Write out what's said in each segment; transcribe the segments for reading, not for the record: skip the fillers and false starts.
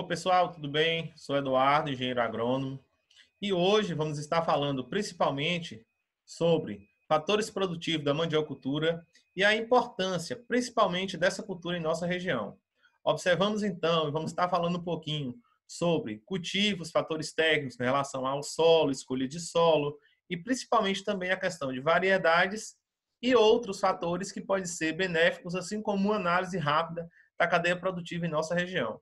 Pessoal, tudo bem? Sou Eduardo, engenheiro agrônomo, e hoje vamos estar falando principalmente sobre fatores produtivos da mandiocultura e a importância, principalmente dessa cultura em nossa região. Observamos então e vamos estar falando um pouquinho sobre cultivos, fatores técnicos em relação ao solo, escolha de solo e principalmente também a questão de variedades e outros fatores que podem ser benéficos, assim como uma análise rápida da cadeia produtiva em nossa região.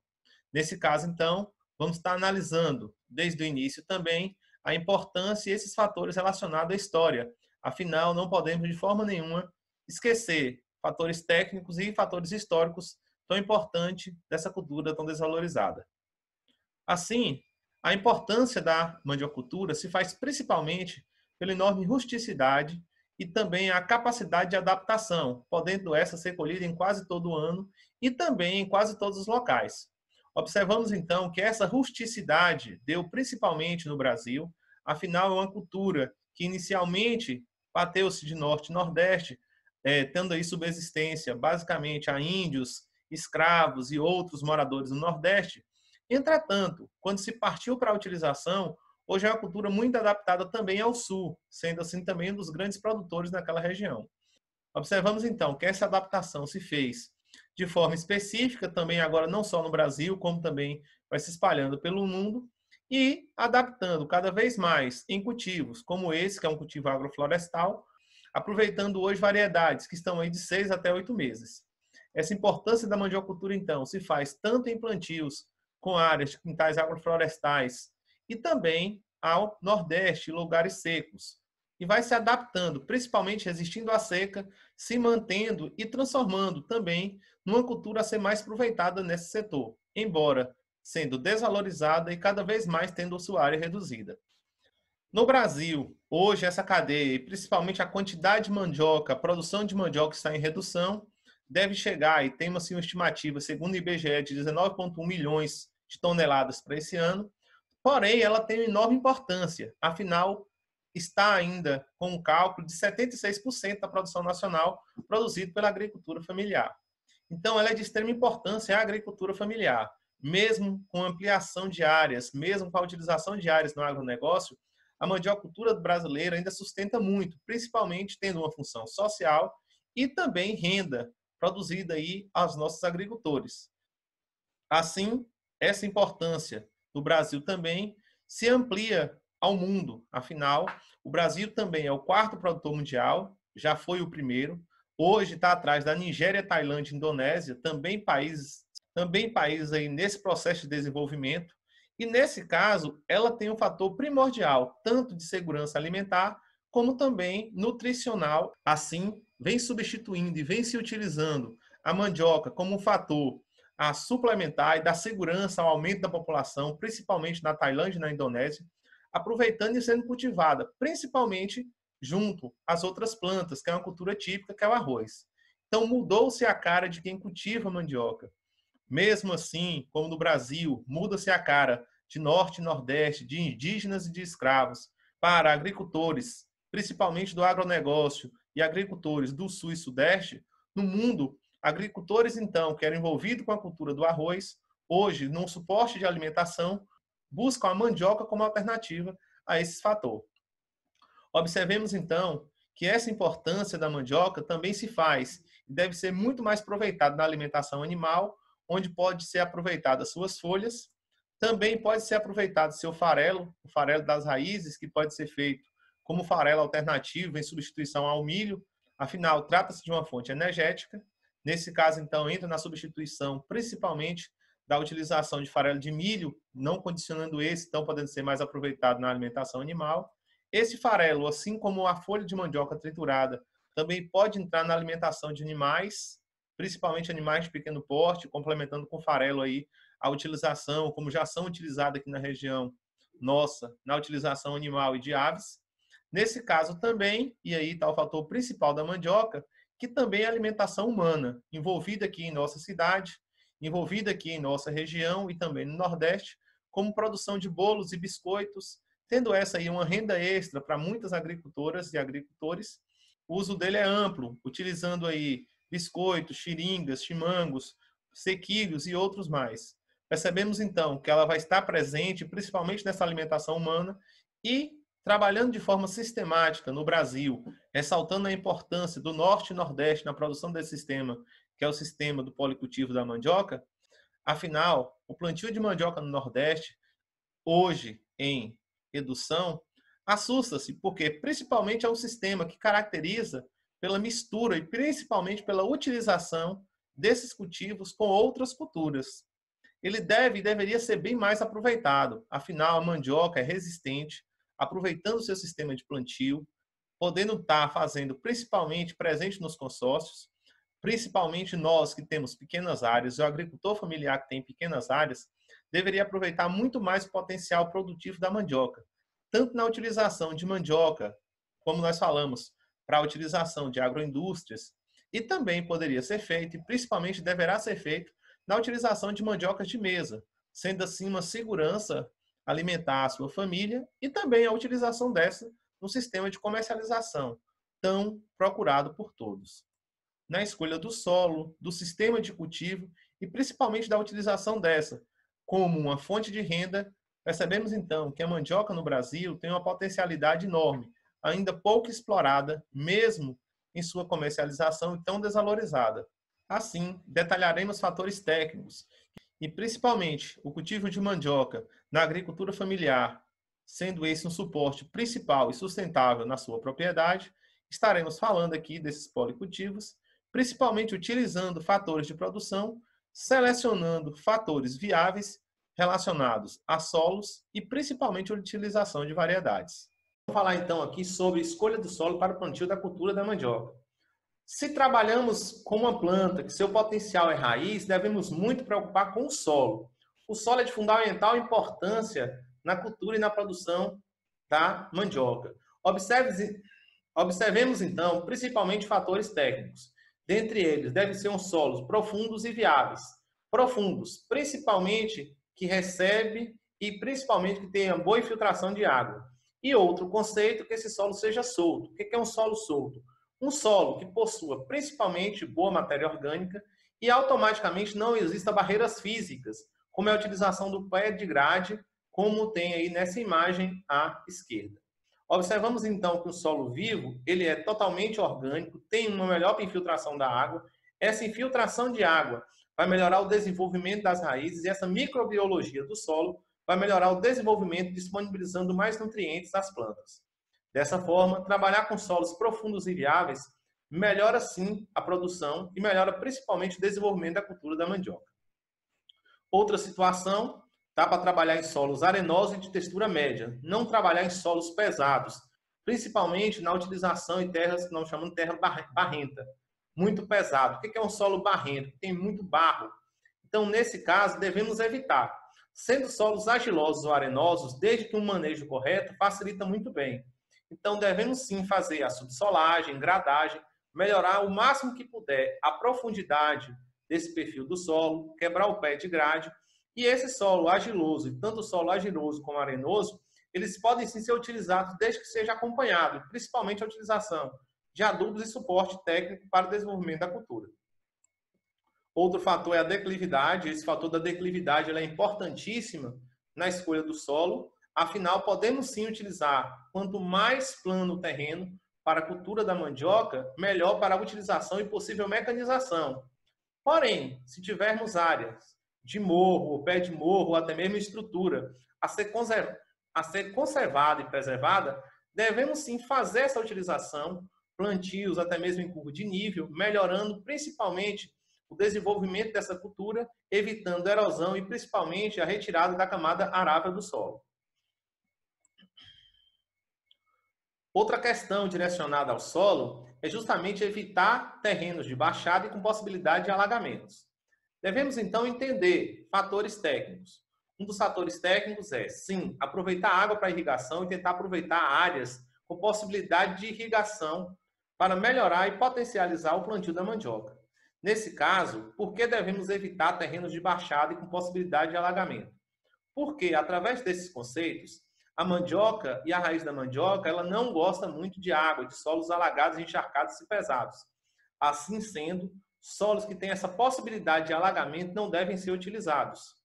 Nesse caso, então, vamos estar analisando desde o início também a importância e esses fatores relacionados à história. Afinal, não podemos de forma nenhuma esquecer fatores técnicos e fatores históricos tão importantes dessa cultura tão desvalorizada. Assim, a importância da mandiocultura se faz principalmente pela enorme rusticidade e também a capacidade de adaptação, podendo essa ser colhida em quase todo o ano e também em quase todos os locais. Observamos então que essa rusticidade deu principalmente no Brasil, afinal é uma cultura que inicialmente bateu-se de norte e nordeste, tendo aí subsistência basicamente a índios, escravos e outros moradores do Nordeste. Entretanto, quando se partiu para a utilização, hoje é uma cultura muito adaptada também ao sul, sendo assim também um dos grandes produtores naquela região. Observamos então que essa adaptação se fez de forma específica, também agora não só no Brasil, como também vai se espalhando pelo mundo, e adaptando cada vez mais em cultivos como esse, que é um cultivo agroflorestal, aproveitando hoje variedades que estão aí de 6 até 8 meses. Essa importância da mandiocultura, então, se faz tanto em plantios com áreas de quintais agroflorestais e também ao Nordeste, lugares secos. E vai se adaptando, principalmente resistindo à seca, se mantendo e transformando também numa cultura a ser mais aproveitada nesse setor, embora sendo desvalorizada e cada vez mais tendo sua área reduzida. No Brasil, hoje essa cadeia, e principalmente a quantidade de mandioca, a produção de mandioca está em redução, deve chegar, e tem uma estimativa, segundo o IBGE, de 19,1 milhões de toneladas para esse ano, porém ela tem uma enorme importância, afinal está ainda com um cálculo de 76% da produção nacional produzida pela agricultura familiar. Então ela é de extrema importância a agricultura familiar, mesmo com ampliação de áreas, mesmo com a utilização de áreas no agronegócio, a mandiocultura brasileira ainda sustenta muito, principalmente tendo uma função social e também renda produzida aí aos nossos agricultores. Assim, essa importância do Brasil também se amplia ao mundo. Afinal, o Brasil também é o quarto produtor mundial, já foi o primeiro. Hoje está atrás da Nigéria, Tailândia e Indonésia, também países aí nesse processo de desenvolvimento. E nesse caso, ela tem um fator primordial, tanto de segurança alimentar, como também nutricional. Assim, vem substituindo e vem se utilizando a mandioca como um fator a suplementar e dar segurança ao aumento da população, principalmente na Tailândia e na Indonésia, aproveitando e sendo cultivada, principalmente junto às outras plantas, que é uma cultura típica, que é o arroz. Então mudou-se a cara de quem cultiva mandioca. Mesmo assim, como no Brasil, muda-se a cara de norte e nordeste, de indígenas e de escravos, para agricultores, principalmente do agronegócio, e agricultores do sul e sudeste, no mundo, agricultores, então, que eram envolvidos com a cultura do arroz, hoje, num suporte de alimentação, buscam a mandioca como alternativa a esse fator. Observemos, então, que essa importância da mandioca também se faz e deve ser muito mais aproveitada na alimentação animal, onde pode ser aproveitada as suas folhas, também pode ser aproveitado seu farelo, o farelo das raízes, que pode ser feito como farelo alternativo em substituição ao milho, afinal, trata-se de uma fonte energética. Nesse caso, então, entra na substituição principalmente da utilização de farelo de milho, não condicionando esse, então podendo ser mais aproveitado na alimentação animal. Esse farelo, assim como a folha de mandioca triturada, também pode entrar na alimentação de animais, principalmente animais de pequeno porte, complementando com farelo aí a utilização, como já são utilizadas aqui na região nossa, na utilização animal e de aves. Nesse caso também, e aí está o fator principal da mandioca, que também é a alimentação humana, envolvida aqui em nossa cidade, envolvida aqui em nossa região e também no Nordeste, como produção de bolos e biscoitos, tendo essa aí uma renda extra para muitas agricultoras e agricultores. O uso dele é amplo, utilizando aí biscoitos, xiringas, chimangos, sequilhos e outros mais. Percebemos, então, que ela vai estar presente principalmente nessa alimentação humana e trabalhando de forma sistemática no Brasil, ressaltando a importância do Norte e Nordeste na produção desse sistema, que é o sistema do policultivo da mandioca. Afinal, o plantio de mandioca no Nordeste, hoje em redução, assusta-se, porque principalmente é um sistema que caracteriza pela mistura e principalmente pela utilização desses cultivos com outras culturas. Ele deve e deveria ser bem mais aproveitado. Afinal, a mandioca é resistente, aproveitando o seu sistema de plantio, podendo estar fazendo principalmente presente nos consórcios, principalmente nós que temos pequenas áreas, o agricultor familiar que tem pequenas áreas, deveria aproveitar muito mais o potencial produtivo da mandioca, tanto na utilização de mandioca, como nós falamos, para a utilização de agroindústrias, e também poderia ser feito, e principalmente deverá ser feito, na utilização de mandiocas de mesa, sendo assim uma segurança alimentar a sua família e também a utilização dessa no sistema de comercialização, tão procurado por todos. Na escolha do solo, do sistema de cultivo e principalmente da utilização dessa como uma fonte de renda, percebemos então que a mandioca no Brasil tem uma potencialidade enorme, ainda pouco explorada, mesmo em sua comercialização tão desvalorizada. Assim, detalharemos fatores técnicos e principalmente o cultivo de mandioca na agricultura familiar, sendo esse um suporte principal e sustentável na sua propriedade. Estaremos falando aqui desses policultivos, principalmente utilizando fatores de produção, selecionando fatores viáveis relacionados a solos e principalmente a utilização de variedades. Vamos falar então aqui sobre escolha do solo para o plantio da cultura da mandioca. Se trabalhamos com uma planta que seu potencial é raiz, devemos muito preocupar com o solo. O solo é de fundamental importância na cultura e na produção da mandioca. Observemos então principalmente fatores técnicos. Dentre eles, devem ser uns solos profundos e viáveis. Profundos, principalmente que recebe e principalmente que tenha boa infiltração de água. E outro conceito, que esse solo seja solto. O que é um solo solto? Um solo que possua principalmente boa matéria orgânica e automaticamente não exista barreiras físicas, como é a utilização do pé de grade, como tem aí nessa imagem à esquerda. Observamos então que o solo vivo, ele é totalmente orgânico, tem uma melhor infiltração da água. Essa infiltração de água vai melhorar o desenvolvimento das raízes e essa microbiologia do solo vai melhorar o desenvolvimento, disponibilizando mais nutrientes às plantas. Dessa forma, trabalhar com solos profundos e viáveis melhora sim a produção e melhora principalmente o desenvolvimento da cultura da mandioca. Outra situação, dá para trabalhar em solos arenosos e de textura média, não trabalhar em solos pesados, principalmente na utilização em terras que nós chamamos de terra barrenta, muito pesado. O que é um solo barrento? Tem muito barro. Então, nesse caso, devemos evitar. Sendo solos argilosos ou arenosos, desde que um manejo correto, facilita muito bem. Então, devemos sim fazer a subsolagem, gradagem, melhorar o máximo que puder a profundidade desse perfil do solo, quebrar o pé de grade. E esse solo argiloso, tanto o solo argiloso como arenoso, eles podem sim ser utilizados desde que seja acompanhado, principalmente a utilização de adubos e suporte técnico para o desenvolvimento da cultura. Outro fator é a declividade. Esse fator da declividade é importantíssimo na escolha do solo. Afinal, podemos sim utilizar, quanto mais plano o terreno para a cultura da mandioca, melhor para a utilização e possível mecanização. Porém, se tivermos áreas de morro, pé de morro, ou até mesmo estrutura a ser conservada e preservada, devemos sim fazer essa utilização, plantios até mesmo em curva de nível, melhorando principalmente o desenvolvimento dessa cultura, evitando erosão e principalmente a retirada da camada arável do solo. Outra questão direcionada ao solo é justamente evitar terrenos de baixada e com possibilidade de alagamentos. Devemos então entender fatores técnicos. Um dos fatores técnicos é, sim, aproveitar a água para irrigação e tentar aproveitar áreas com possibilidade de irrigação para melhorar e potencializar o plantio da mandioca. Nesse caso, por que devemos evitar terrenos de baixada e com possibilidade de alagamento? Porque, através desses conceitos, a mandioca e a raiz da mandioca, ela não gosta muito de água, de solos alagados, encharcados e pesados. Assim sendo, solos que têm essa possibilidade de alagamento não devem ser utilizados.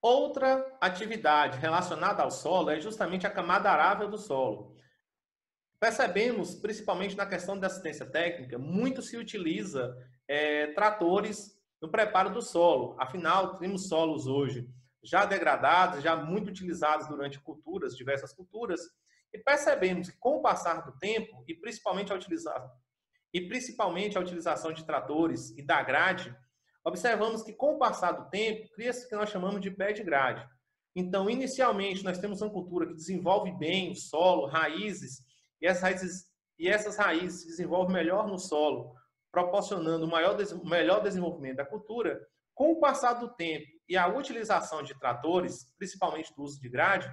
Outra atividade relacionada ao solo é justamente a camada arável do solo. Percebemos, principalmente na questão da assistência técnica, muito se utiliza tratores no preparo do solo. Afinal, temos solos hoje já degradados, já muito utilizados durante culturas, diversas culturas, e percebemos que com o passar do tempo, e principalmente a utilização de tratores e da grade, observamos que com o passar do tempo, cria-se o que nós chamamos de pé de grade. Então, inicialmente, nós temos uma cultura que desenvolve bem o solo, raízes, e essas raízes se desenvolvem melhor no solo, proporcionando um melhor desenvolvimento da cultura. Com o passar do tempo e a utilização de tratores, principalmente do uso de grade,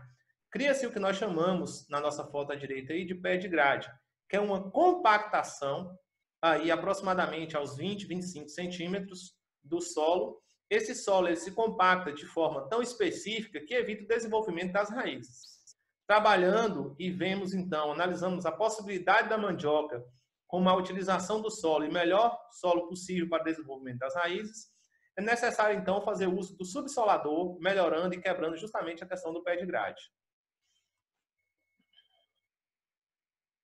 cria-se o que nós chamamos, na nossa foto à direita aí, de pé de grade, que é uma compactação, aí aproximadamente aos 20, 25 centímetros do solo. Esse solo ele se compacta de forma tão específica que evita o desenvolvimento das raízes. Trabalhando e vemos então, analisamos a possibilidade da mandioca com a utilização do solo e melhor solo possível para o desenvolvimento das raízes, é necessário então fazer uso do subsolador, melhorando e quebrando justamente a questão do pé de grade.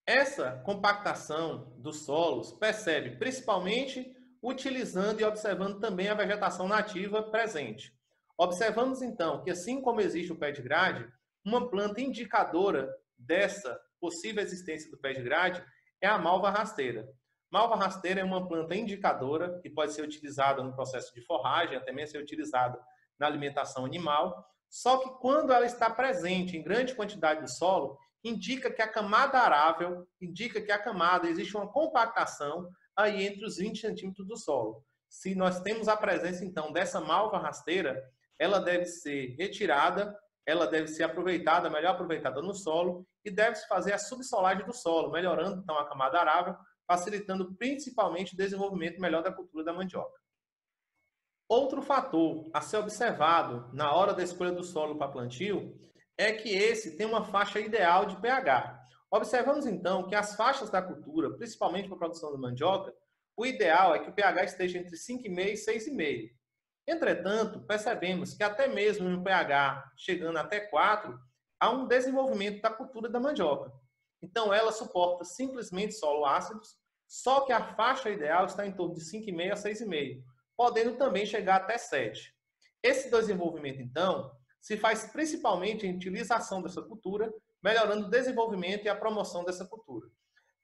Essa compactação dos solos percebe principalmente utilizando e observando também a vegetação nativa presente. Observamos então que assim como existe o pé de grade, uma planta indicadora dessa possível existência do pé de grade é a malva rasteira. Malva rasteira é uma planta indicadora que pode ser utilizada no processo de forragem, até mesmo ser utilizada na alimentação animal, só que quando ela está presente em grande quantidade do solo, indica que a camada arável, existe uma compactação aí entre os 20 centímetros do solo. Se nós temos a presença, então, dessa malva rasteira, ela deve ser retirada, ela deve ser aproveitada, melhor aproveitada no solo, e deve-se fazer a subsolagem do solo, melhorando, então, a camada arável, facilitando principalmente o desenvolvimento melhor da cultura da mandioca. Outro fator a ser observado na hora da escolha do solo para plantio é que esse tem uma faixa ideal de pH. Observamos então que as faixas da cultura, principalmente para a produção de mandioca, o ideal é que o pH esteja entre 5,5 e 6,5. Entretanto, percebemos que até mesmo em um pH chegando até 4, há um desenvolvimento da cultura da mandioca. Então ela suporta simplesmente solo ácidos, só que a faixa ideal está em torno de 5,5 a 6,5, podendo também chegar até 7. Esse desenvolvimento, então, se faz principalmente em utilização dessa cultura, melhorando o desenvolvimento e a promoção dessa cultura.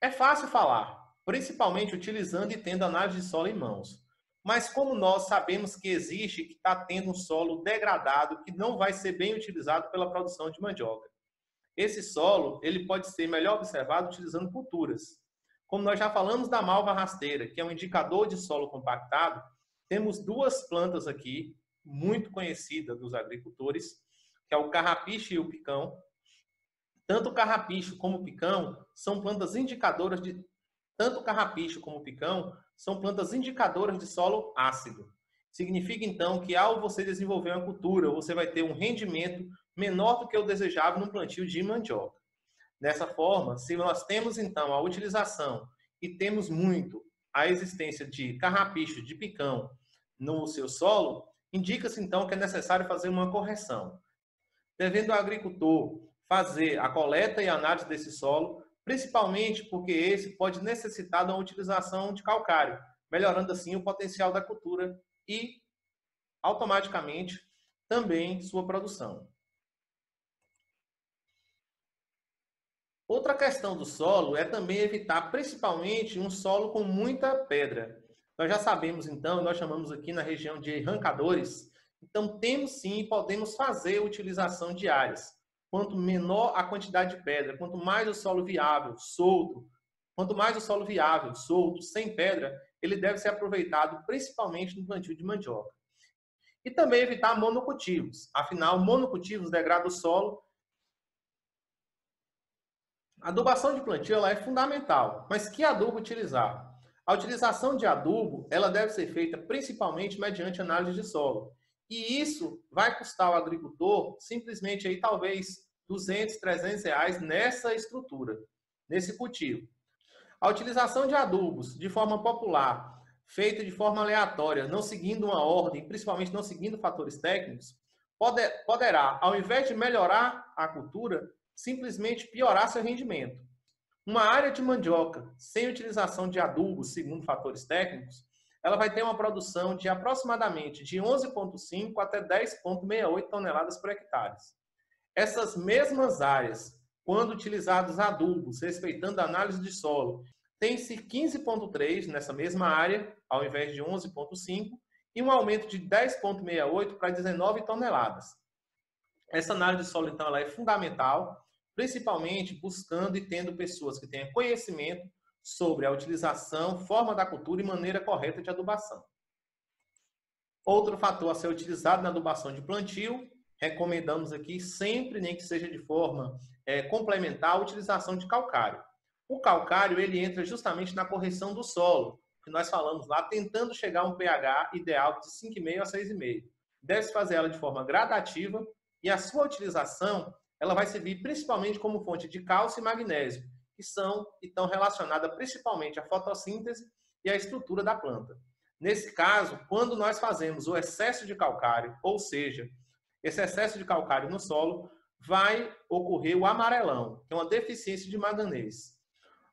É fácil falar, principalmente utilizando e tendo análise de solo em mãos. Mas como nós sabemos que existe, que está tendo um solo degradado, que não vai ser bem utilizado pela produção de mandioca. Esse solo ele pode ser melhor observado utilizando culturas. Como nós já falamos da malva rasteira, que é um indicador de solo compactado, temos duas plantas aqui, muito conhecidas dos agricultores, que é o carrapicho e o picão. Tanto o carrapicho como o picão são plantas indicadoras de solo ácido. Significa então que ao você desenvolver uma cultura, você vai ter um rendimento menor do que o desejável no plantio de mandioca. Dessa forma, se nós temos então a utilização e temos muito a existência de carrapicho, de picão no seu solo, indica-se então que é necessário fazer uma correção. Devendo o agricultor fazer a coleta e análise desse solo, principalmente porque esse pode necessitar de uma utilização de calcário, melhorando assim o potencial da cultura e automaticamente também sua produção. Outra questão do solo é também evitar principalmente um solo com muita pedra. Nós já sabemos então, nós chamamos aqui na região de arrancadores, então temos sim, podemos fazer utilização de áreas. Quanto menor a quantidade de pedra, quanto mais o solo viável, solto, sem pedra, ele deve ser aproveitado principalmente no plantio de mandioca. E também evitar monocultivos. Afinal, monocultivos degradam o solo. A adubação de plantio ela é fundamental, mas que adubo utilizar? A utilização de adubo ela deve ser feita principalmente mediante análise de solo. E isso vai custar ao agricultor simplesmente aí talvez 200, 300 reais nessa estrutura, nesse cultivo. A utilização de adubos de forma popular, feita de forma aleatória, não seguindo uma ordem, principalmente não seguindo fatores técnicos, poderá, ao invés de melhorar a cultura, simplesmente piorar seu rendimento. Uma área de mandioca sem utilização de adubos, segundo fatores técnicos, ela vai ter uma produção de aproximadamente de 11,5 até 10,68 toneladas por hectare. Essas mesmas áreas, quando utilizados adubos, respeitando a análise de solo, tem-se 15,3 nessa mesma área, ao invés de 11,5, e um aumento de 10,68 para 19 toneladas. Essa análise de solo, então, ela é fundamental, principalmente buscando e tendo pessoas que tenham conhecimento sobre a utilização, forma da cultura e maneira correta de adubação. Outro fator a ser utilizado na adubação de plantio, recomendamos aqui sempre, nem que seja de forma complementar, a utilização de calcário. O calcário, ele entra justamente na correção do solo, que nós falamos lá, tentando chegar a um pH ideal de 5,5 a 6,5. Deve-se fazer ela de forma gradativa e a sua utilização, ela vai servir principalmente como fonte de cálcio e magnésio, que estão relacionadas principalmente à fotossíntese e à estrutura da planta. Nesse caso, quando nós fazemos o excesso de calcário, ou seja, esse excesso de calcário no solo, vai ocorrer o amarelão, que é uma deficiência de manganês.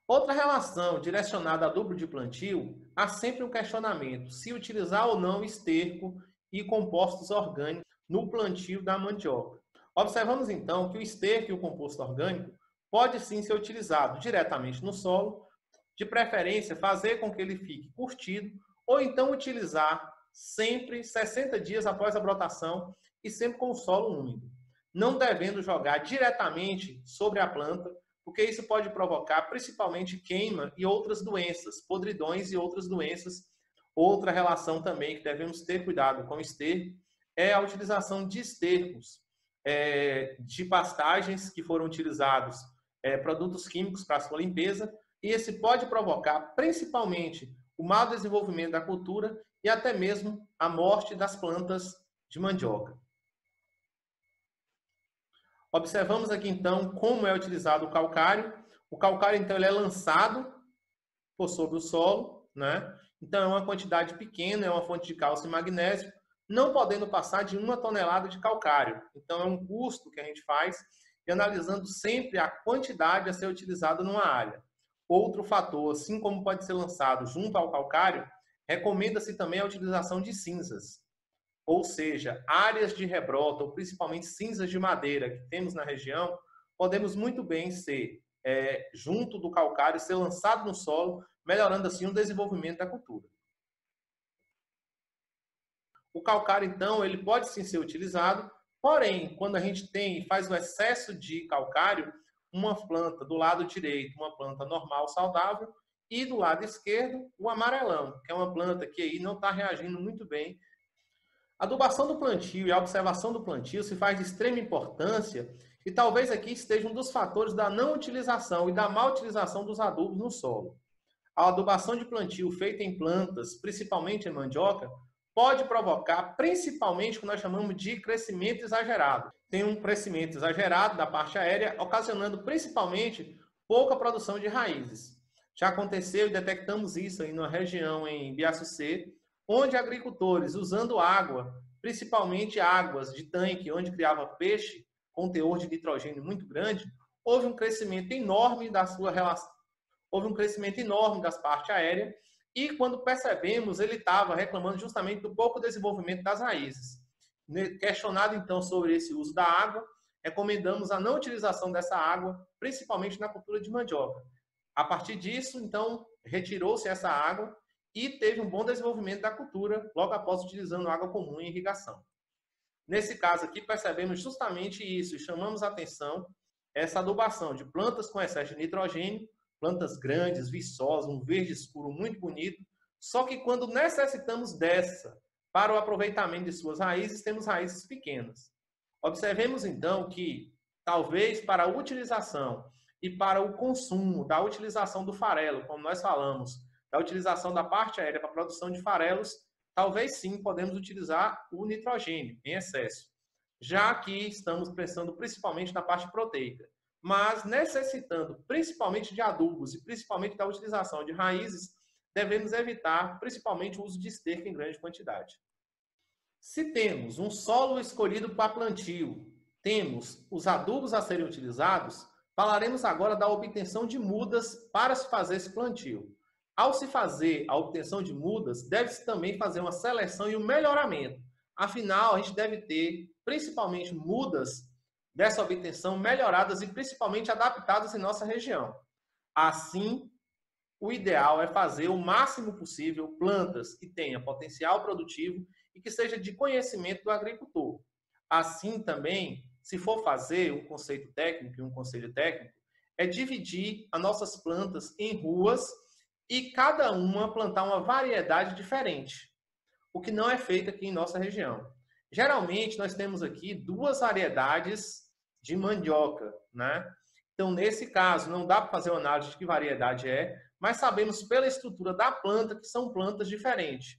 Outra relação direcionada a adubo de plantio, há sempre um questionamento se utilizar ou não esterco e compostos orgânicos no plantio da mandioca. Observamos então que o esterco e o composto orgânico pode sim ser utilizado diretamente no solo, de preferência fazer com que ele fique curtido, ou então utilizar sempre 60 dias após a brotação e sempre com o solo úmido, não devendo jogar diretamente sobre a planta, porque isso pode provocar principalmente queima e outras doenças, podridões e outras doenças. Outra relação também que devemos ter cuidado com o esterco é a utilização de estercos, de pastagens que foram utilizados produtos químicos para sua limpeza, e esse pode provocar principalmente o mau desenvolvimento da cultura e até mesmo a morte das plantas de mandioca. Observamos aqui então como é utilizado o calcário. O calcário então ele é lançado por sobre o solo, né? Então é uma quantidade pequena, é uma fonte de cálcio e magnésio, não podendo passar de 1 tonelada de calcário. Então é um custo que a gente faz e analisando sempre a quantidade a ser utilizada numa área. Outro fator, assim como pode ser lançado junto ao calcário, recomenda-se também a utilização de cinzas. Ou seja, áreas de rebrota, ou principalmente cinzas de madeira que temos na região, podemos muito bem ser junto do calcário, ser lançado no solo, melhorando assim o desenvolvimento da cultura. O calcário, então, ele pode sim ser utilizado, porém, quando a gente faz o excesso de calcário, uma planta do lado direito, uma planta normal, saudável, e do lado esquerdo, o amarelão, que é uma planta que aí não está reagindo muito bem. A adubação do plantio e a observação do plantio se faz de extrema importância e talvez aqui esteja um dos fatores da não utilização e da má utilização dos adubos no solo. A adubação de plantio feita em plantas, principalmente em mandioca, pode provocar principalmente o que nós chamamos de crescimento exagerado. Tem um crescimento exagerado da parte aérea, ocasionando principalmente pouca produção de raízes. Já aconteceu e detectamos isso aí na região em Biaçucê, onde agricultores, usando água, principalmente águas de tanque, onde criava peixe, com teor de nitrogênio muito grande, houve um crescimento enorme da sua relação, houve um crescimento enorme das partes aéreas, e quando percebemos, ele estava reclamando justamente do pouco desenvolvimento das raízes. Questionado então sobre esse uso da água, recomendamos a não utilização dessa água, principalmente na cultura de mandioca. A partir disso, então, retirou-se essa água e teve um bom desenvolvimento da cultura logo após utilizando água comum em irrigação. Nesse caso aqui, percebemos justamente isso e chamamos a atenção essa adubação de plantas com excesso de nitrogênio, plantas grandes, viçosas, um verde escuro muito bonito, só que quando necessitamos dessa para o aproveitamento de suas raízes, temos raízes pequenas. Observemos então que talvez para a utilização e para o consumo da utilização do farelo, como nós falamos, da utilização da parte aérea para a produção de farelos, talvez sim podemos utilizar o nitrogênio em excesso, já que estamos pensando principalmente na parte proteica. Mas necessitando principalmente de adubos e principalmente da utilização de raízes, devemos evitar principalmente o uso de esterco em grande quantidade. Se temos um solo escolhido para plantio, temos os adubos a serem utilizados, falaremos agora da obtenção de mudas para se fazer esse plantio. Ao se fazer a obtenção de mudas, deve-se também fazer uma seleção e um melhoramento. Afinal, a gente deve ter, principalmente, mudas dessa obtenção melhoradas e principalmente adaptadas em nossa região. Assim, o ideal é fazer o máximo possível plantas que tenham potencial produtivo e que seja de conhecimento do agricultor. Assim também, se for fazer um conceito técnico e um conselho técnico, é dividir as nossas plantas em ruas e cada uma plantar uma variedade diferente, o que não é feito aqui em nossa região. Geralmente, nós temos aqui 2 variedades de mandioca, né? Então, nesse caso, não dá para fazer uma análise de que variedade é, mas sabemos pela estrutura da planta que são plantas diferentes.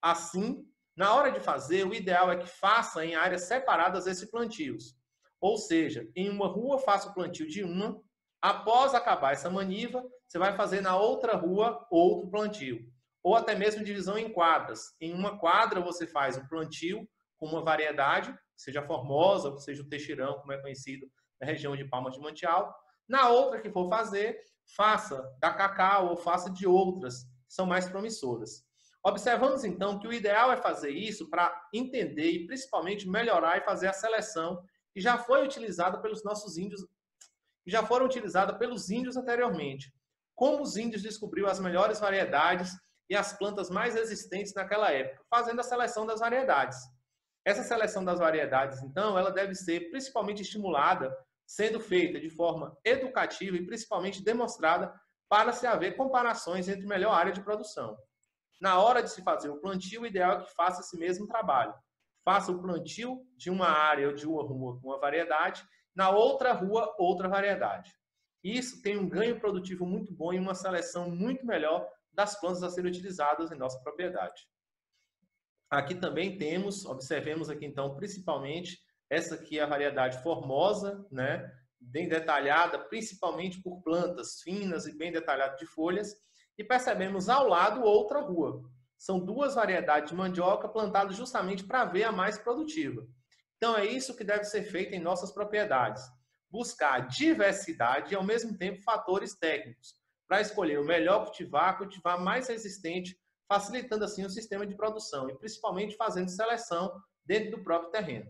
Assim, na hora de fazer, o ideal é que faça em áreas separadas esses plantios. Ou seja, em uma rua faça o plantio de uma, após acabar essa maniva, você vai fazer na outra rua outro plantio. Ou até mesmo divisão em quadras. Em uma quadra você faz um plantio com uma variedade, seja formosa, seja o texirão, como é conhecido na região de Palmas de Monte Alto. Na outra que for fazer, faça da cacau ou faça de outras, que são mais promissoras. Observamos então que o ideal é fazer isso para entender e principalmente melhorar e fazer a seleção que já foi utilizada pelos nossos índios, que já foram utilizadas pelos índios anteriormente. Como os índios descobriram as melhores variedades e as plantas mais resistentes naquela época, fazendo a seleção das variedades. Essa seleção das variedades, então, ela deve ser principalmente estimulada, sendo feita de forma educativa e principalmente demonstrada para se haver comparações entre melhor área de produção. Na hora de se fazer o plantio, o ideal é que faça esse mesmo trabalho. Faça o plantio de uma área ou de uma rua com uma variedade, na outra rua, outra variedade. Isso tem um ganho produtivo muito bom e uma seleção muito melhor das plantas a serem utilizadas em nossa propriedade. Aqui também temos, observemos aqui então, principalmente, essa aqui é a variedade formosa, né? Bem detalhada, principalmente por plantas finas e bem detalhadas de folhas. E percebemos ao lado outra rua. São 2 variedades de mandioca plantadas justamente para ver a mais produtiva. Então é isso que deve ser feito em nossas propriedades. Buscar diversidade e ao mesmo tempo fatores técnicos, para escolher o melhor cultivar mais resistente, facilitando assim o sistema de produção e principalmente fazendo seleção dentro do próprio terreno.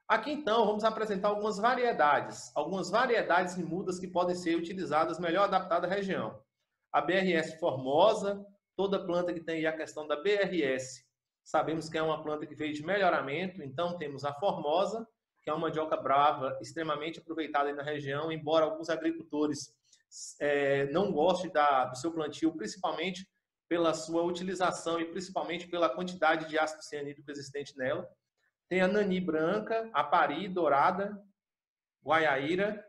Aqui então vamos apresentar algumas variedades de mudas que podem ser utilizadas melhor adaptadas à região. A BRS formosa, toda planta que tem aí a questão da BRS, sabemos que é uma planta que veio de melhoramento, então temos a formosa, que é uma mandioca brava, extremamente aproveitada aí na região, embora alguns agricultores não gostem do seu plantio, principalmente pela sua utilização e principalmente pela quantidade de ácido cianídrico existente nela. Tem a Nani branca, a Pari dourada, Guaiaíra,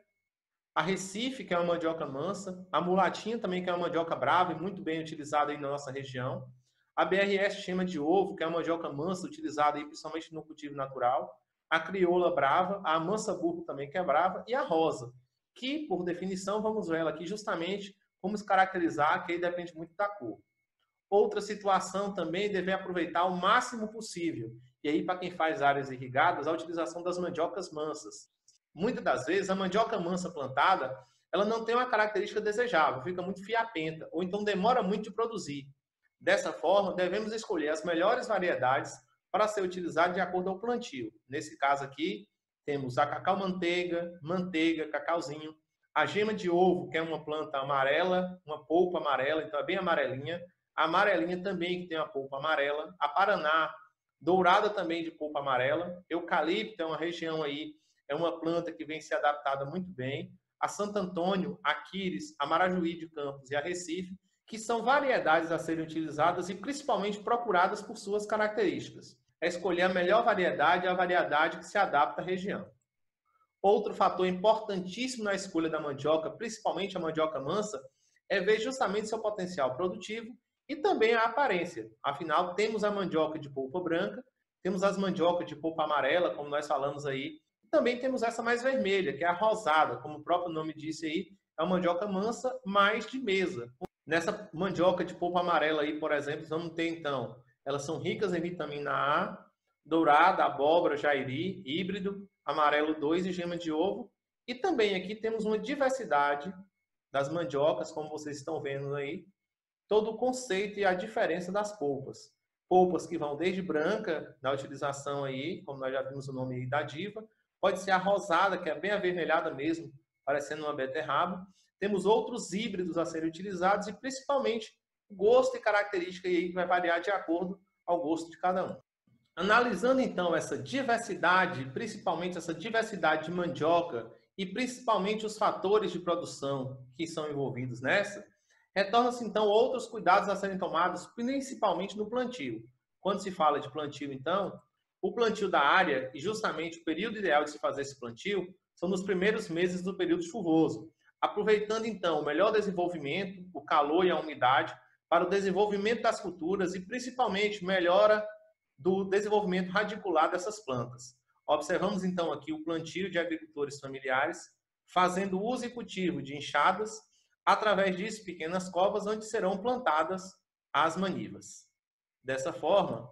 a Recife, que é uma mandioca mansa, a Mulatinha também, que é uma mandioca brava e muito bem utilizada aí na nossa região, a BRS Chema de Ovo, que é uma mandioca mansa utilizada aí principalmente no cultivo natural, a Crioula brava, a Mansa Burro também, que é brava, e a Rosa, que, por definição, vamos ver ela aqui justamente como se caracterizar, que aí depende muito da cor. Outra situação também é deve aproveitar o máximo possível. E aí, para quem faz áreas irrigadas, a utilização das mandiocas mansas. Muitas das vezes, a mandioca mansa plantada, ela não tem uma característica desejável, fica muito fiapenta, ou então demora muito de produzir. Dessa forma, devemos escolher as melhores variedades para ser utilizadas de acordo ao plantio. Nesse caso aqui, temos a cacau manteiga, cacauzinho, a gema de ovo, que é uma planta amarela, uma polpa amarela, então é bem amarelinha, a amarelinha também, que tem a polpa amarela, a paraná, dourada também de polpa amarela, eucalipto é uma região aí, é uma planta que vem se adaptada muito bem, a Santo Antônio, a Quires, a Marajuí de Campos e a Recife, que são variedades a serem utilizadas e principalmente procuradas por suas características. É escolher a melhor variedade, a variedade que se adapta à região. Outro fator importantíssimo na escolha da mandioca, principalmente a mandioca mansa, é ver justamente seu potencial produtivo e também a aparência. Afinal, temos a mandioca de polpa branca, temos as mandiocas de polpa amarela, como nós falamos aí, e também temos essa mais vermelha, que é a rosada, como o próprio nome disse aí, é uma mandioca mansa, mais de mesa. Nessa mandioca de polpa amarela aí, por exemplo, vamos ter então Elas são ricas em vitamina A, dourada, abóbora, jairi, híbrido, amarelo 2 e gema de ovo. E também aqui temos uma diversidade das mandiocas, como vocês estão vendo aí, todo o conceito e a diferença das polpas. Polpas que vão desde branca, na utilização aí, como nós já vimos o nome aí da diva, pode ser a rosada, que é bem avermelhada mesmo, parecendo uma beterraba. Temos outros híbridos a serem utilizados e principalmente o gosto e característica aí que vai variar de acordo ao gosto de cada um. Analisando então essa diversidade, principalmente essa diversidade de mandioca e principalmente os fatores de produção que são envolvidos nessa, retornam-se então outros cuidados a serem tomados, principalmente no plantio. Quando se fala de plantio, então, o plantio da área, e justamente o período ideal de se fazer esse plantio, são nos primeiros meses do período chuvoso, aproveitando então o melhor desenvolvimento, o calor e a umidade, para o desenvolvimento das culturas e principalmente melhora do desenvolvimento radicular dessas plantas. Observamos então aqui o plantio de agricultores familiares, fazendo uso e cultivo de enxadas, através disso pequenas covas onde serão plantadas as manivas. Dessa forma,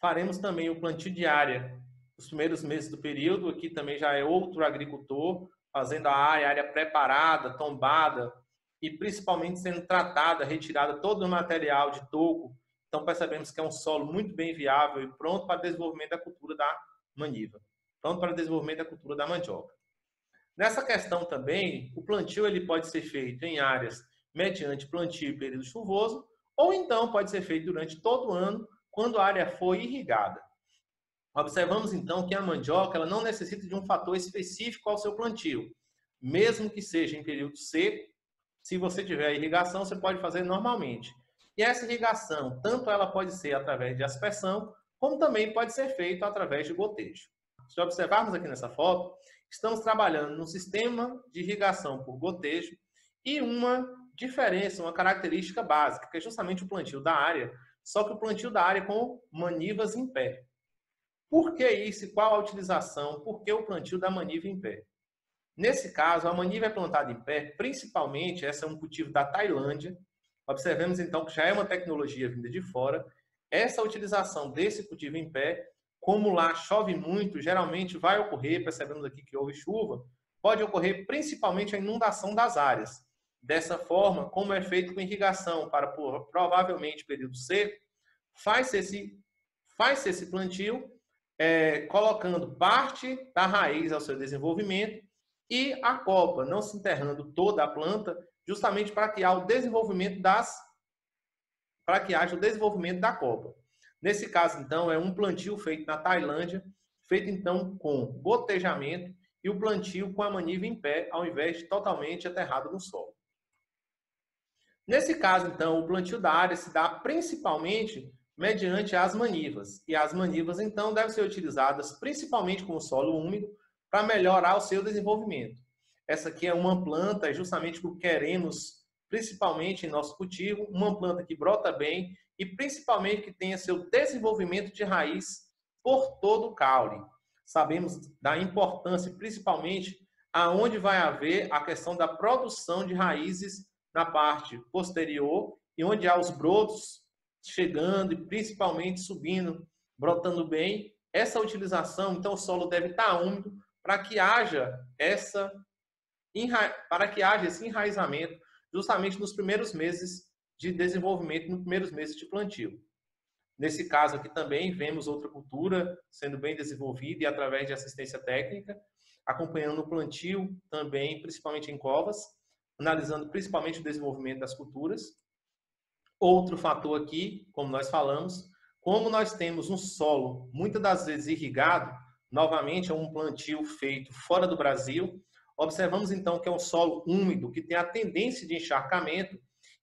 faremos também o plantio de área nos primeiros meses do período. Aqui também já é outro agricultor fazendo a área preparada, tombada e principalmente sendo tratada, retirada todo o material de toco. Então percebemos que é um solo muito bem viável e pronto para o desenvolvimento da cultura da maniva, pronto para o desenvolvimento da cultura da mandioca. Nessa questão também, o plantio ele pode ser feito em áreas mediante plantio em período chuvoso, ou então pode ser feito durante todo o ano, quando a área for irrigada. Observamos então que a mandioca ela não necessita de um fator específico ao seu plantio. Mesmo que seja em período seco, se você tiver irrigação, você pode fazer normalmente. E essa irrigação, tanto ela pode ser através de aspersão, como também pode ser feito através de gotejo. Se observarmos aqui nessa foto, estamos trabalhando no sistema de irrigação por gotejo e uma diferença, uma característica básica, que é justamente o plantio da área, só que o plantio da área com manivas em pé. Por que isso e qual a utilização? Por que o plantio da maniva em pé? Nesse caso, a maniva é plantada em pé, principalmente, essa é um cultivo da Tailândia. Observemos então que já é uma tecnologia vinda de fora. Essa utilização desse cultivo em pé, como lá chove muito, geralmente vai ocorrer, percebemos aqui que houve chuva, pode ocorrer principalmente a inundação das áreas. Dessa forma, como é feito com irrigação para provavelmente período seco, faz-se esse plantio, colocando parte da raiz ao seu desenvolvimento e a copa, não se enterrando toda a planta, justamente para que haja o desenvolvimento da copa. Nesse caso, então, é um plantio feito na Tailândia, feito então com gotejamento e o plantio com a maniva em pé, ao invés de totalmente aterrado no solo. Nesse caso, então, o plantio da área se dá principalmente mediante as manivas. E as manivas, então, devem ser utilizadas principalmente com o solo úmido para melhorar o seu desenvolvimento. Essa aqui é uma planta, justamente o que queremos, principalmente em nosso cultivo, uma planta que brota bem e principalmente que tenha seu desenvolvimento de raiz por todo o caule. Sabemos da importância, principalmente, aonde vai haver a questão da produção de raízes na parte posterior e onde há os brotos chegando e principalmente subindo, brotando bem. Essa utilização, então, o solo deve estar úmido para que haja esse enraizamento justamente nos primeiros meses de desenvolvimento, nos primeiros meses de plantio. Nesse caso aqui também vemos outra cultura sendo bem desenvolvida e através de assistência técnica, acompanhando o plantio também, principalmente em covas, analisando principalmente o desenvolvimento das culturas. Outro fator aqui, como nós falamos, como nós temos um solo muitas das vezes irrigado, novamente é um plantio feito fora do Brasil, observamos então que é um solo úmido, que tem a tendência de encharcamento,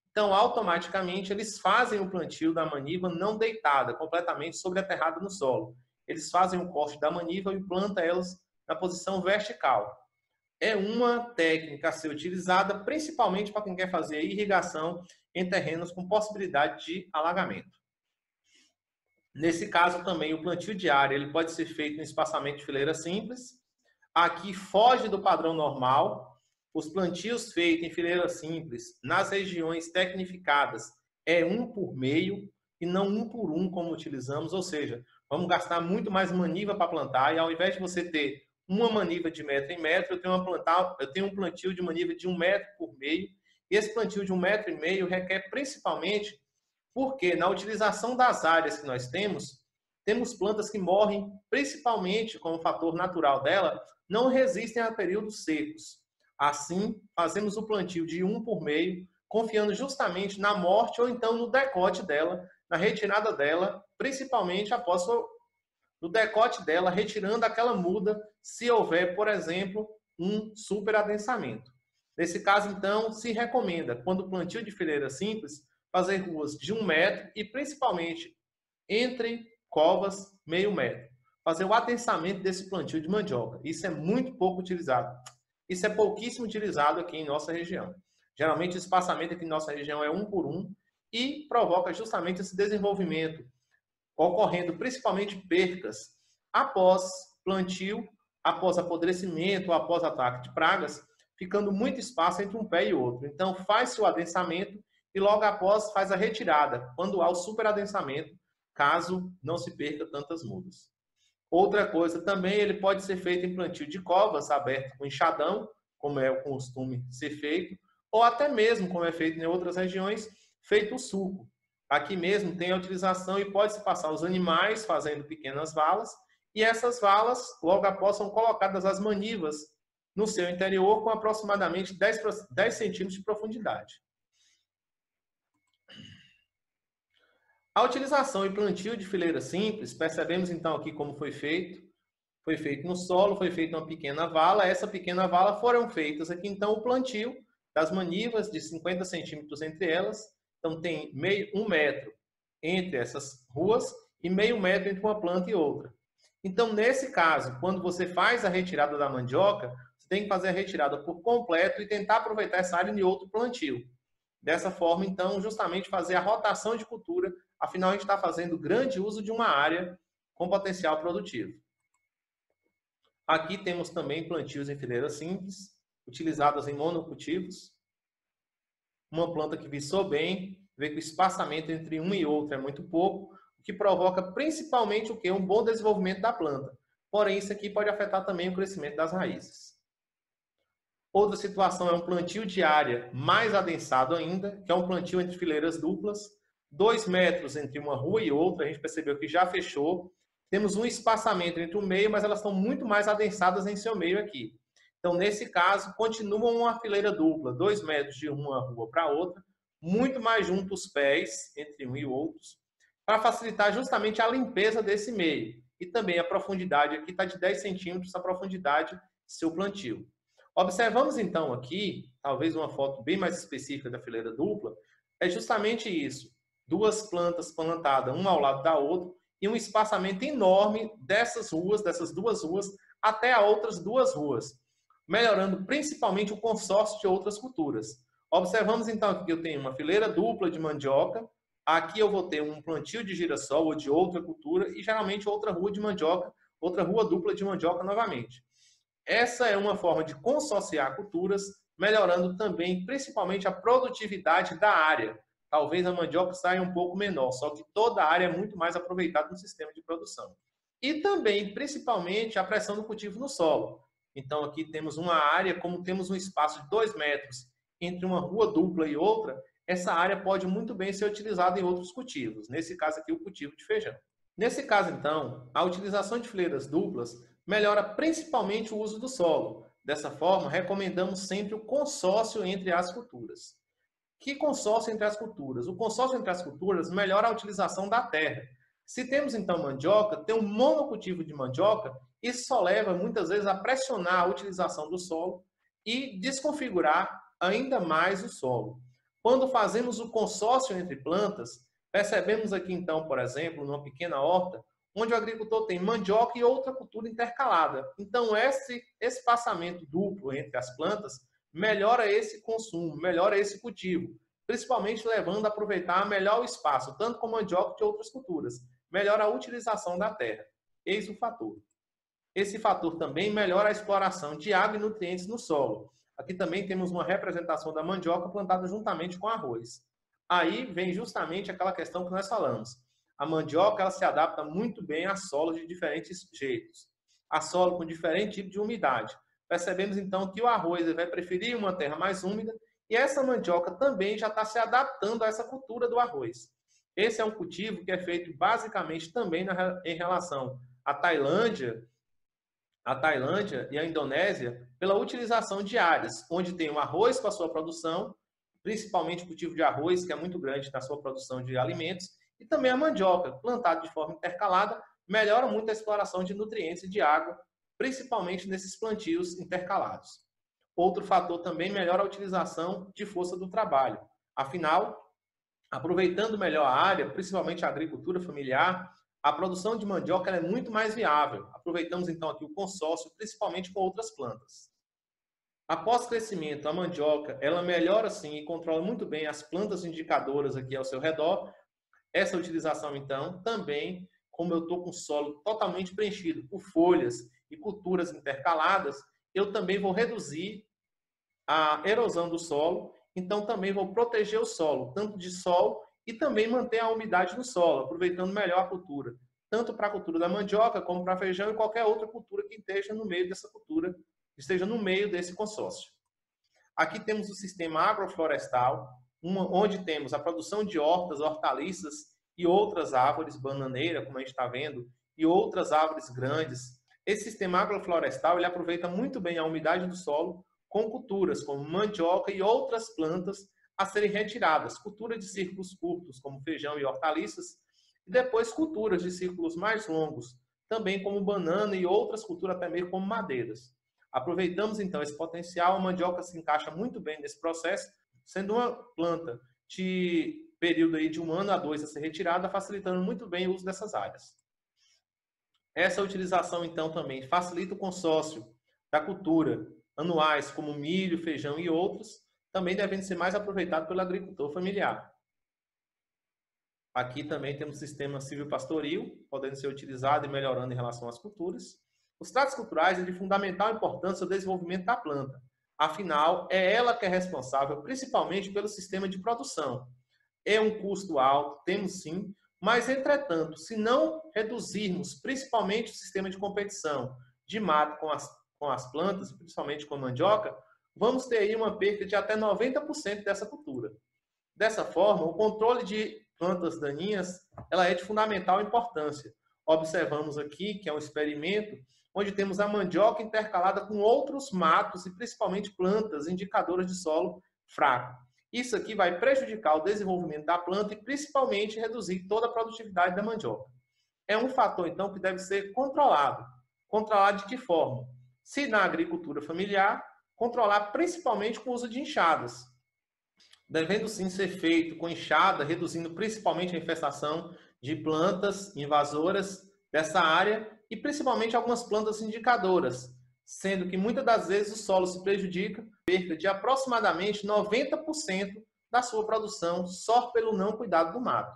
então automaticamente eles fazem o plantio da maniva não deitada, completamente sobreaterrada no solo. Eles fazem o corte da maniva e plantam elas na posição vertical. É uma técnica a ser utilizada principalmente para quem quer fazer irrigação em terrenos com possibilidade de alagamento. Nesse caso também o plantio de área ele pode ser feito em espaçamento de fileira simples. Aqui foge do padrão normal. Os plantios feitos em fileira simples nas regiões tecnificadas é 1 por meio. e não um por um como utilizamos, ou seja, vamos gastar muito mais maniva para plantar e ao invés de você ter uma maniva de metro em metro, eu tenho um plantio de maniva de 1,5 metros. E esse plantio de 1,5 metros requer principalmente porque na utilização das áreas que nós temos plantas que morrem principalmente como fator natural dela, não resistem a períodos secos. Assim, fazemos o plantio de 1 por meio, confiando justamente na morte ou então no decote dela, na retirada dela, principalmente após no decote dela, retirando aquela muda, se houver, por exemplo, um superadensamento. Nesse caso, então, se recomenda, quando o plantio de fileira simples, fazer ruas de 1 metro e, principalmente, entre covas, meio metro. Fazer o adensamento desse plantio de mandioca. Isso é muito pouco utilizado. Isso é pouquíssimo utilizado aqui em nossa região. Geralmente, o espaçamento aqui em nossa região é 1 por 1 e provoca justamente esse desenvolvimento, ocorrendo principalmente percas após plantio, após apodrecimento, após ataque de pragas, ficando muito espaço entre um pé e outro. Então, faz-se o adensamento e logo após faz a retirada, quando há o superadensamento, caso não se perca tantas mudas. Outra coisa também, ele pode ser feito em plantio de covas, aberto com enxadão, como é o costume ser feito, ou até mesmo, como é feito em outras regiões, feito o sulco. Aqui mesmo tem a utilização e pode-se passar os animais fazendo pequenas valas, e essas valas, logo após, são colocadas as manivas no seu interior com aproximadamente 10 centímetros de profundidade. A utilização e plantio de fileira simples, percebemos então aqui como foi feito. Foi feito no solo, foi feita uma pequena vala. Essa pequena vala foram feitas aqui então o plantio das manivas de 50 centímetros entre elas. Então tem 1 metro entre essas ruas e meio metro entre uma planta e outra. Então nesse caso, quando você faz a retirada da mandioca, você tem que fazer a retirada por completo e tentar aproveitar essa área em outro plantio. Dessa forma, então, justamente fazer a rotação de cultura, afinal a gente está fazendo grande uso de uma área com potencial produtivo. Aqui temos também plantios em fileiras simples, utilizadas em monocultivos. Uma planta que viçou bem, vê que o espaçamento entre uma e outra é muito pouco, o que provoca principalmente o quê? Um bom desenvolvimento da planta. Porém, isso aqui pode afetar também o crescimento das raízes. Outra situação é um plantio de área mais adensado ainda, que é um plantio entre fileiras duplas, 2 metros entre uma rua e outra, a gente percebeu que já fechou. Temos um espaçamento entre o meio, mas elas estão muito mais adensadas em seu meio aqui. Então, nesse caso, continua uma fileira dupla, 2 metros de uma rua para outra, muito mais junto os pés entre um e outros, para facilitar justamente a limpeza desse meio. E também a profundidade aqui está de 10 centímetros, a profundidade do seu plantio. Observamos então aqui, talvez uma foto bem mais específica da fileira dupla, é justamente isso. 2 plantas plantadas uma ao lado da outra e um espaçamento enorme dessas 2 ruas, até a outras 2 ruas, melhorando principalmente o consórcio de outras culturas. Observamos então aqui que eu tenho uma fileira dupla de mandioca, aqui eu vou ter um plantio de girassol ou de outra cultura e geralmente outra rua de mandioca, outra rua dupla de mandioca novamente. Essa é uma forma de consorciar culturas, melhorando também, principalmente, a produtividade da área. Talvez a mandioca saia um pouco menor, só que toda a área é muito mais aproveitada no sistema de produção. E também, principalmente, a pressão do cultivo no solo. Então, aqui temos uma área, como temos um espaço de 2 metros entre uma rua dupla e outra, essa área pode muito bem ser utilizada em outros cultivos. Nesse caso aqui, o cultivo de feijão. Nesse caso, então, a utilização de fileiras duplas melhora principalmente o uso do solo. Dessa forma, recomendamos sempre o consórcio entre as culturas. Que consórcio entre as culturas? O consórcio entre as culturas melhora a utilização da terra. Se temos então mandioca, tem um monocultivo de mandioca, isso só leva muitas vezes a pressionar a utilização do solo e desconfigurar ainda mais o solo. Quando fazemos o consórcio entre plantas, percebemos aqui então, por exemplo, numa pequena horta, onde o agricultor tem mandioca e outra cultura intercalada. Então, esse espaçamento duplo entre as plantas melhora esse consumo, melhora esse cultivo, principalmente levando a aproveitar melhor o espaço, tanto com mandioca que outras culturas. Melhora a utilização da terra. Eis o fator. Esse fator também melhora a exploração de água e nutrientes no solo. Aqui também temos uma representação da mandioca plantada juntamente com arroz. Aí vem justamente aquela questão que nós falamos. A mandioca ela se adapta muito bem a solos de diferentes jeitos, a solo com diferente tipo de umidade. Percebemos então que o arroz ele vai preferir uma terra mais úmida e essa mandioca também já está se adaptando a essa cultura do arroz. Esse é um cultivo que é feito basicamente também em relação à Tailândia e a Indonésia pela utilização de áreas onde tem o arroz com a sua produção, principalmente o cultivo de arroz, que é muito grande na sua produção de alimentos, e também a mandioca, plantada de forma intercalada, melhora muito a exploração de nutrientes e de água, principalmente nesses plantios intercalados. Outro fator também melhora a utilização de força do trabalho. Afinal, aproveitando melhor a área, principalmente a agricultura familiar, a produção de mandioca é muito mais viável. Aproveitamos então aqui o consórcio, principalmente com outras plantas. Após crescimento, a mandioca, ela melhora sim e controla muito bem as plantas indicadoras aqui ao seu redor. Essa utilização então também, como eu estou com o solo totalmente preenchido por folhas e culturas intercaladas, eu também vou reduzir a erosão do solo, então também vou proteger o solo, tanto de sol e também manter a umidade no solo, aproveitando melhor a cultura, tanto para a cultura da mandioca, como para feijão e qualquer outra cultura que esteja no meio dessa cultura, que esteja no meio desse consórcio. Aqui temos o sistema agroflorestal, onde temos a produção de hortas, hortaliças e outras árvores, bananeira, como a gente está vendo, e outras árvores grandes. Esse sistema agroflorestal ele aproveita muito bem a umidade do solo com culturas como mandioca e outras plantas a serem retiradas. Cultura de círculos curtos, como feijão e hortaliças, e depois culturas de círculos mais longos, também como banana e outras culturas até mesmo como madeiras. Aproveitamos então esse potencial, a mandioca se encaixa muito bem nesse processo, sendo uma planta de período aí de 1 ano a 2 a ser retirada, facilitando muito bem o uso dessas áreas. Essa utilização então também facilita o consórcio da cultura anuais como milho, feijão e outros, também devem ser mais aproveitados pelo agricultor familiar. Aqui também temos o sistema silvopastoril, podendo ser utilizado e melhorando em relação às culturas. Os tratos culturais são de fundamental importância no desenvolvimento da planta. Afinal, é ela que é responsável principalmente pelo sistema de produção. É um custo alto, temos sim, mas, entretanto, se não reduzirmos principalmente o sistema de competição de mato com as plantas, principalmente com a mandioca, vamos ter aí uma perda de até 90% dessa cultura. Dessa forma, o controle de plantas daninhas ela é de fundamental importância. Observamos aqui que é um experimento onde temos a mandioca intercalada com outros matos e principalmente plantas indicadoras de solo fraco. Isso aqui vai prejudicar o desenvolvimento da planta e principalmente reduzir toda a produtividade da mandioca. É um fator, então, que deve ser controlado. Controlado de que forma? Se na agricultura familiar, controlar principalmente com o uso de enxadas. Devendo sim ser feito com enxada, reduzindo principalmente a infestação de plantas invasoras dessa área e principalmente algumas plantas indicadoras, sendo que muitas das vezes o solo se prejudica, perda de aproximadamente 90% da sua produção só pelo não cuidado do mato.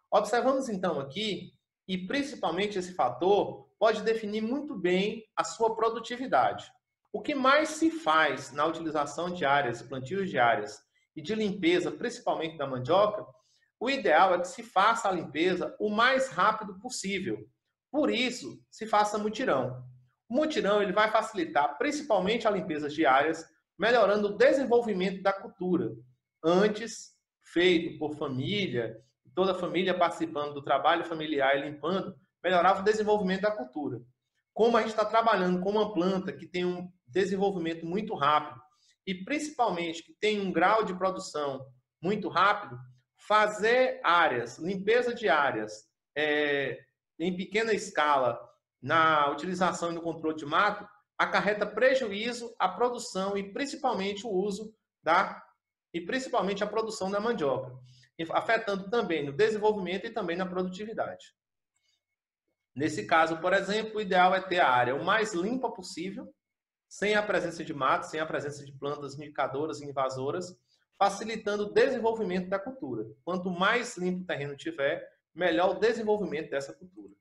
Observamos então aqui, e principalmente esse fator pode definir muito bem a sua produtividade. O que mais se faz na utilização de áreas, plantios de áreas e de limpeza, principalmente da mandioca, o ideal é que se faça a limpeza o mais rápido possível. Por isso, se faça mutirão. O mutirão ele vai facilitar principalmente a limpeza de áreas, melhorando o desenvolvimento da cultura. Antes, feito por família, toda a família participando do trabalho familiar e limpando, melhorava o desenvolvimento da cultura. Como a gente está trabalhando com uma planta que tem um desenvolvimento muito rápido e principalmente que tem um grau de produção muito rápido, fazer áreas, limpeza de áreas em pequena escala na utilização e no controle de mato acarreta prejuízo à produção e principalmente o uso e principalmente a produção da mandioca, afetando também no desenvolvimento e também na produtividade. Nesse caso, por exemplo, o ideal é ter a área o mais limpa possível, sem a presença de mato, sem a presença de plantas indicadoras e invasoras, facilitando o desenvolvimento da cultura. Quanto mais limpo o terreno tiver, melhor o desenvolvimento dessa cultura.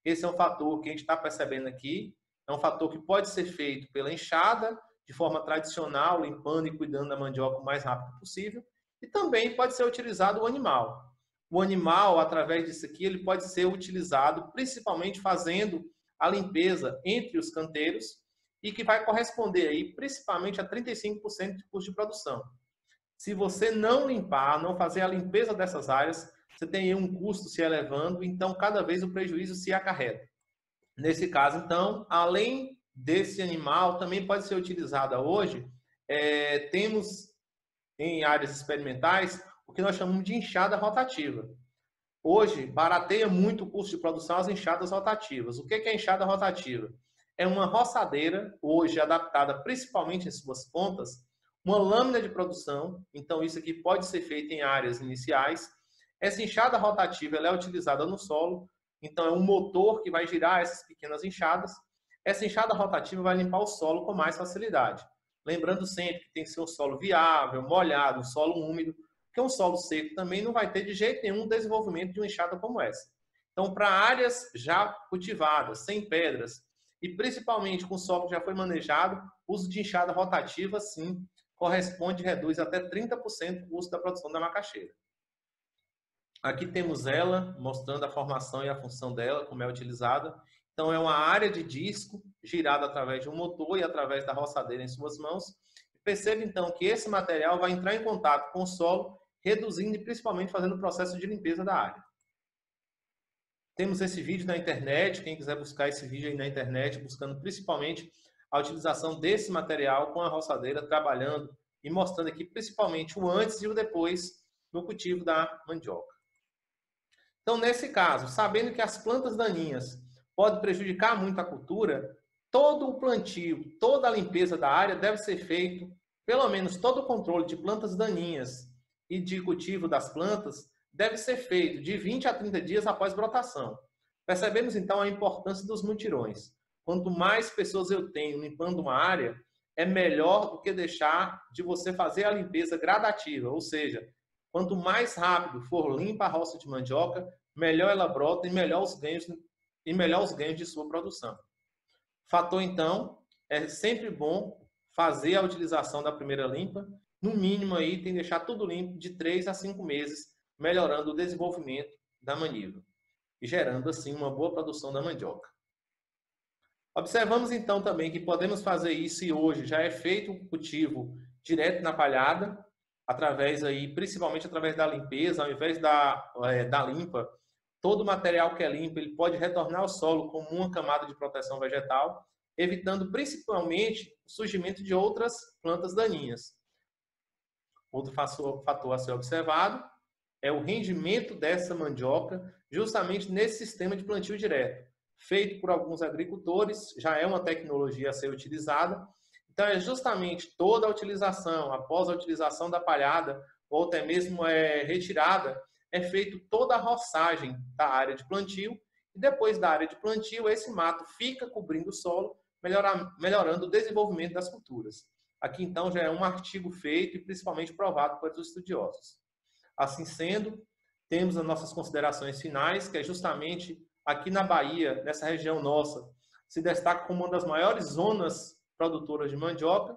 Esse é um fator que a gente está percebendo aqui, é um fator que pode ser feito pela enxada, de forma tradicional, limpando e cuidando da mandioca o mais rápido possível, E também pode ser utilizado o animal. O animal, através disso aqui, ele pode ser utilizado principalmente fazendo a limpeza entre os canteiros e que vai corresponder aí principalmente a 35% de custo de produção. Se você não limpar, não fazer a limpeza dessas áreas, você tem aí um custo se elevando, então cada vez o prejuízo se acarreta. Nesse caso, então, além desse animal, também pode ser utilizada hoje, temos em áreas experimentais o que nós chamamos de enxada rotativa. Hoje, barateia muito o custo de produção as enxadas rotativas. O que é enxada rotativa? É uma roçadeira, hoje adaptada principalmente em suas pontas, uma lâmina de produção, então isso aqui pode ser feito em áreas iniciais. Essa enxada rotativa ela é utilizada no solo, então é um motor que vai girar essas pequenas enxadas. Essa enxada rotativa vai limpar o solo com mais facilidade. Lembrando sempre que tem que ser um solo viável, molhado, um solo úmido, porque um solo seco também não vai ter de jeito nenhum o desenvolvimento de uma enxada como essa. Então, para áreas já cultivadas, sem pedras, e principalmente com solo que já foi manejado, o uso de enxada rotativa, sim, corresponde e reduz até 30% o custo da produção da macaxeira. Aqui temos ela, mostrando a formação e a função dela, como é utilizada. Então, é uma área de disco girada através de um motor e através da roçadeira em suas mãos. Perceba, então, que esse material vai entrar em contato com o solo, reduzindo e principalmente fazendo o processo de limpeza da área. Temos esse vídeo na internet, quem quiser buscar esse vídeo aí na internet, buscando principalmente a utilização desse material com a roçadeira, trabalhando e mostrando aqui principalmente o antes e o depois no cultivo da mandioca. Então, nesse caso, sabendo que as plantas daninhas podem prejudicar muito a cultura, todo o plantio, toda a limpeza da área deve ser feito, pelo menos todo o controle de plantas daninhas e de cultivo das plantas deve ser feito de 20 a 30 dias após brotação. Percebemos então a importância dos mutirões. Quanto mais pessoas eu tenho limpando uma área, é melhor do que deixar de você fazer a limpeza gradativa, ou seja, quanto mais rápido for limpa a roça de mandioca, melhor ela brota e melhor os ganhos de sua produção. Fator, então, é sempre bom fazer a utilização da primeira limpa, no mínimo aí tem que deixar tudo limpo de 3 a 5 meses, melhorando o desenvolvimento da maniva e gerando assim uma boa produção da mandioca. Observamos então também que podemos fazer isso e hoje já é feito o cultivo direto na palhada, através aí, principalmente através da limpeza, ao invés da limpa, todo o material que é limpo ele pode retornar ao solo como uma camada de proteção vegetal, evitando principalmente o surgimento de outras plantas daninhas. Outro fator a ser observado é o rendimento dessa mandioca justamente nesse sistema de plantio direto, feito por alguns agricultores, já é uma tecnologia a ser utilizada. Então, é justamente toda a utilização, após a utilização da palhada, ou até mesmo retirada, é feito toda a roçagem da área de plantio, e depois da área de plantio, esse mato fica cobrindo o solo, melhorando o desenvolvimento das culturas. Aqui, então, já é um artigo feito e principalmente provado pelos estudiosos. Assim sendo, temos as nossas considerações finais, que é justamente aqui na Bahia, nessa região nossa, se destaca como uma das maiores zonas produtoras de mandioca.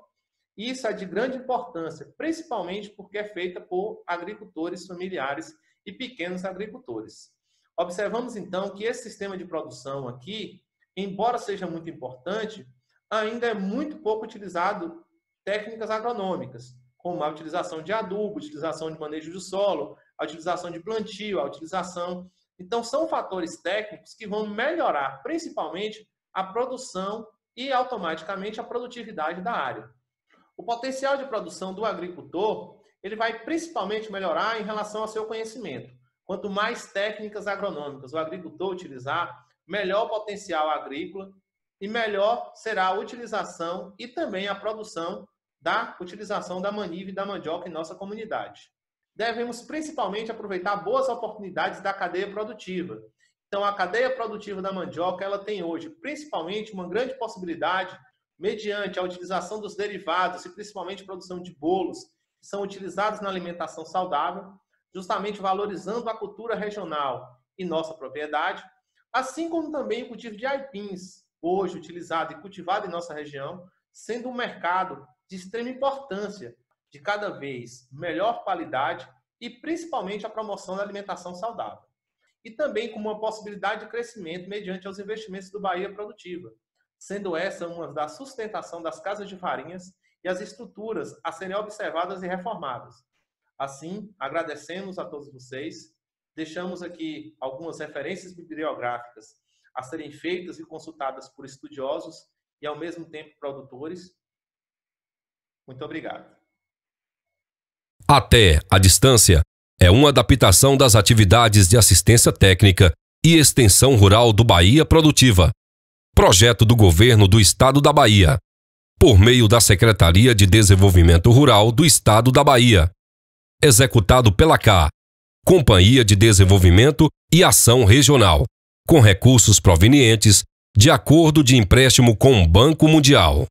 Isso é de grande importância, principalmente porque é feita por agricultores familiares e pequenos agricultores. Observamos, então, que esse sistema de produção aqui, embora seja muito importante, ainda é muito pouco utilizado técnicas agronômicas, como a utilização de adubo, utilização de manejo do solo, a utilização de plantio, a utilização... Então, são fatores técnicos que vão melhorar, principalmente, a produção e, automaticamente, a produtividade da área. O potencial de produção do agricultor, ele vai principalmente melhorar em relação ao seu conhecimento. Quanto mais técnicas agronômicas o agricultor utilizar, melhor o potencial agrícola e melhor será a utilização e também a produção da utilização da maniva e da mandioca em nossa comunidade. Devemos principalmente aproveitar boas oportunidades da cadeia produtiva. Então, a cadeia produtiva da mandioca, ela tem hoje principalmente uma grande possibilidade, mediante a utilização dos derivados e principalmente a produção de bolos, que são utilizados na alimentação saudável, justamente valorizando a cultura regional e nossa propriedade, assim como também o cultivo de aipins, hoje utilizado e cultivado em nossa região, sendo um mercado de extrema importância de cada vez melhor qualidade e principalmente a promoção da alimentação saudável. E também como uma possibilidade de crescimento mediante os investimentos do Bahia Produtiva, sendo essa uma da sustentação das casas de farinhas e as estruturas a serem observadas e reformadas. Assim, agradecemos a todos vocês, deixamos aqui algumas referências bibliográficas a serem feitas e consultadas por estudiosos e, ao mesmo tempo, produtores. Muito obrigado. Até a distância é uma adaptação das atividades de assistência técnica e extensão rural do Bahia Produtiva. Projeto do Governo do Estado da Bahia, por meio da Secretaria de Desenvolvimento Rural do Estado da Bahia. Executado pela CA, Companhia de Desenvolvimento e Ação Regional, com recursos provenientes de acordo de empréstimo com o Banco Mundial.